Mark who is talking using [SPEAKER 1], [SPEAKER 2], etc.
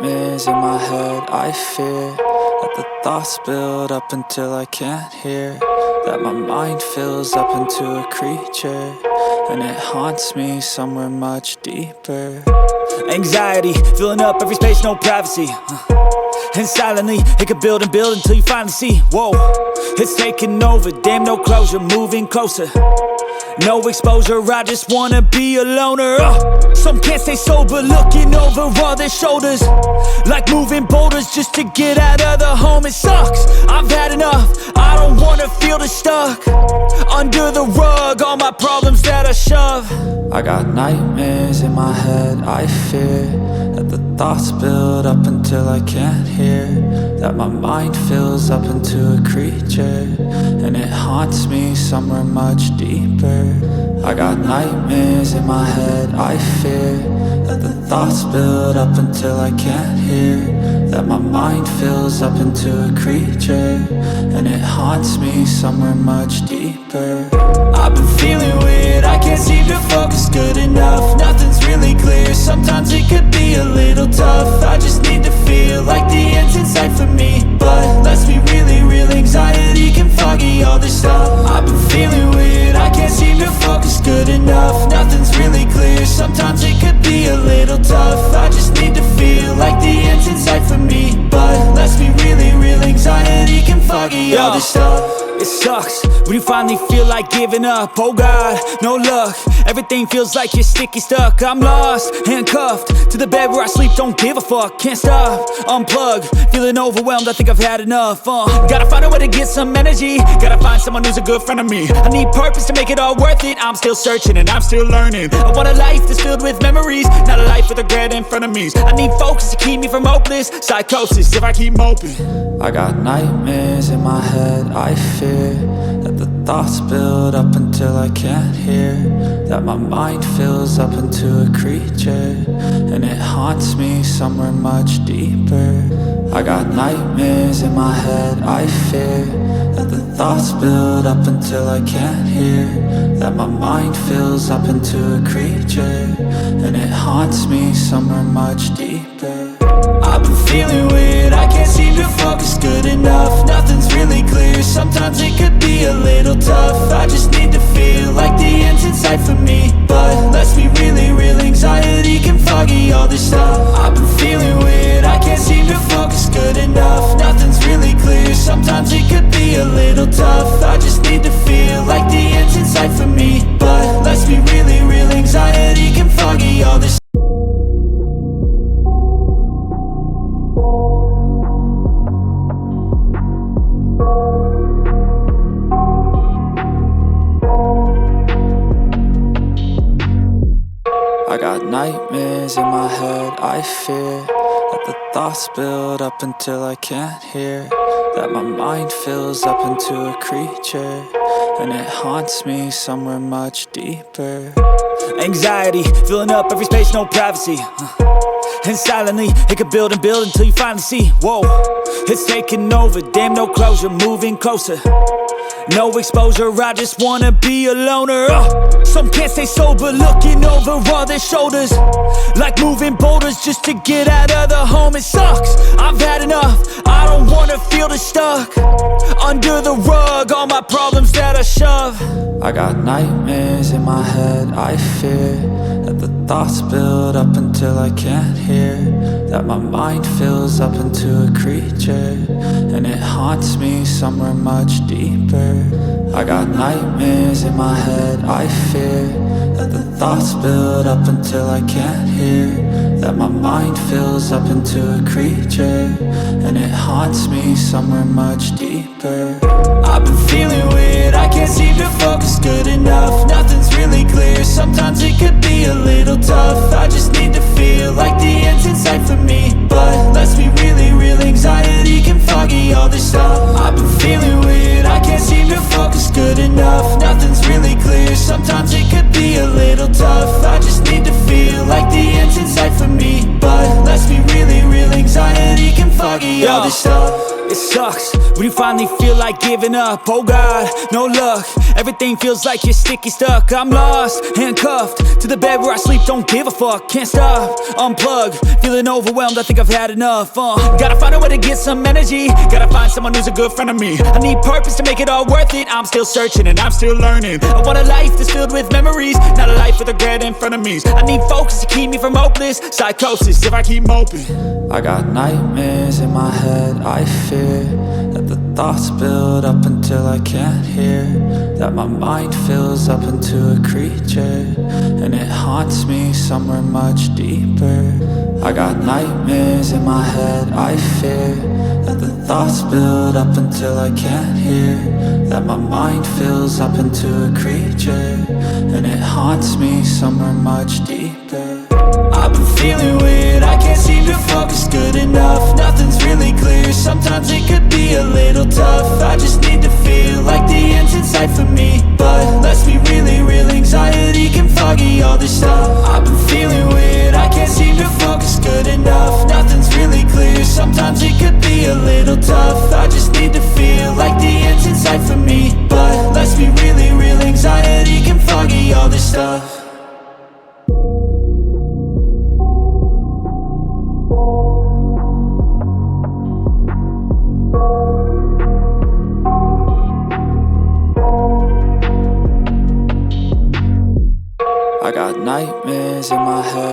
[SPEAKER 1] nightmares in my head. I fear that the thoughts build up until I can't hear, that my mind fills up into a creature, and it haunts me somewhere much deeper.
[SPEAKER 2] Anxiety, filling up every space, no privacy. And silently, it could build and build until you finally see, whoa, it's taking over, damn no closure, moving closer. No exposure, I just wanna be a loner. Some can't stay sober, looking over all their shoulders, like moving boulders just to get out of the home. It sucks, I've had enough, I don't wanna feel the stuck under the rug, all my problems that I shove.
[SPEAKER 1] I got nightmares in my head. I fear that the thoughts build up until I can't hear, that my mind fills up into a creature, and it haunts me somewhere much deeper. I got nightmares in my head. I fear that the thoughts build up until I can't hear, that my mind fills up into a creature, and it haunts me somewhere much deeper.
[SPEAKER 2] I've been feeling weird, I can't seem to focus good enough. Nothing's really clear, sometimes it could be a little tough. I just need to feel like the end's in sight for me, but let's be really real, anxiety can foggy all this stuff. I've been feeling weird, I can't seem to focus good enough. Nothing's really clear, sometimes it could be a little tough. I just need to feel like the end's in sight for me, but let's be really real, anxiety can foggy all this stuff. It sucks when you finally feel like giving up. Oh God, no luck, everything feels like you're sticky stuck. I'm lost, handcuffed to the bed where I sleep, don't give a fuck. Can't stop, unplug, feeling overwhelmed, I think I've had enough. Gotta find a way to get some energy, gotta find someone who's a good friend of me. I need purpose to make it all worth it, I'm still searching and I'm still learning. I want a life that's filled with memories, not a life with regret and frenemies. I need focus to keep me from hopeless psychosis if I keep moping.
[SPEAKER 1] I got nightmares in my head. I fear that the thoughts build up until I can't hear, that my mind fills up into a creature, and it haunts me somewhere much deeper. I got nightmares in my head. I fear that the thoughts build up until I can't hear, that my mind fills up into a creature, and it haunts me somewhere much deeper.
[SPEAKER 2] I've been feeling weird, I can't seem to focus good enough. Nothing's really clear, sometimes it could be a little tough. I just need to feel like the end's in sight for me, but let's be really real, anxiety can foggy all this stuff. I've been feeling weird, I can't seem to focus good enough. Nothing's really clear, sometimes it could be a little tough. I just need to feel like the end's in sight for me, but let's be really real, anxiety can foggy all this.
[SPEAKER 1] I got nightmares in my head. I fear that the thoughts build up until I can't hear, that my mind fills up into a creature, and it haunts me somewhere much deeper.
[SPEAKER 2] Anxiety, filling up every space, no privacy. And silently, it could build and build until you finally see, whoa, it's taking over, damn no closure, moving closer. No exposure, I just wanna be a loner. Some can't stay sober, looking over all their shoulders, like moving boulders just to get out of the home. It sucks, I've had enough, I don't wanna feel the stuck under the rug, all my problems that I shove.
[SPEAKER 1] I got nightmares in my head. I fear that the thoughts build up until I can't hear, that my mind fills up into a creature, and it haunts me somewhere much deeper. I got nightmares in my head. I fear that the thoughts build up until I can't hear, that my mind fills up into a creature, and it haunts me somewhere much deeper.
[SPEAKER 2] I've been feeling weird, I can't seem to focus good enough. Nothing's really clear, sometimes it could be a little tough. I just need to feel like the end's in sight for me, but let's be really real, anxiety can foggy all this stuff. I've been feeling weird, I can't seem to focus good enough. Nothing's really clear, sometimes it could be a little tough. I just need to feel like the end's in sight for me, but let's be really real, anxiety can foggy all this stuff. It sucks when you finally feel like giving up. Oh God, no luck. Everything feels like you're sticky stuck. I'm lost, handcuffed to the bed where I sleep. Don't give a fuck, can't stop. Unplug, feeling overwhelmed. I think I've had enough. Gotta find a way to get some energy. Gotta find someone who's a good friend of me. I need purpose to make it all worth it. I'm still searching and I'm still learning. I want a life that's filled with memories, not a life with regret and frenemies. I need focus to keep me from hopeless psychosis if I keep moping.
[SPEAKER 1] I got nightmares in my head, I fear that the thoughts build up until I can't hear, that my mind fills up into a creature, and it haunts me somewhere much deeper. I got nightmares in my head, I fear that the thoughts build up until I can't hear, that my mind fills up into a creature, and it haunts me somewhere much deeper.
[SPEAKER 2] I've been feeling weird, I can't seem to focus good enough. Nothing's really clear, sometimes it could be a little tough. I just need to feel like the end's in sight for me, but let's be really real, anxiety can foggy all this stuff. I've been feeling weird, I can't seem to focus good enough. Nothing's really clear, sometimes it could be a little tough. I just need to feel like the end's in sight for me, but let's be really real, anxiety can foggy all this stuff.
[SPEAKER 1] I got nightmares in my head.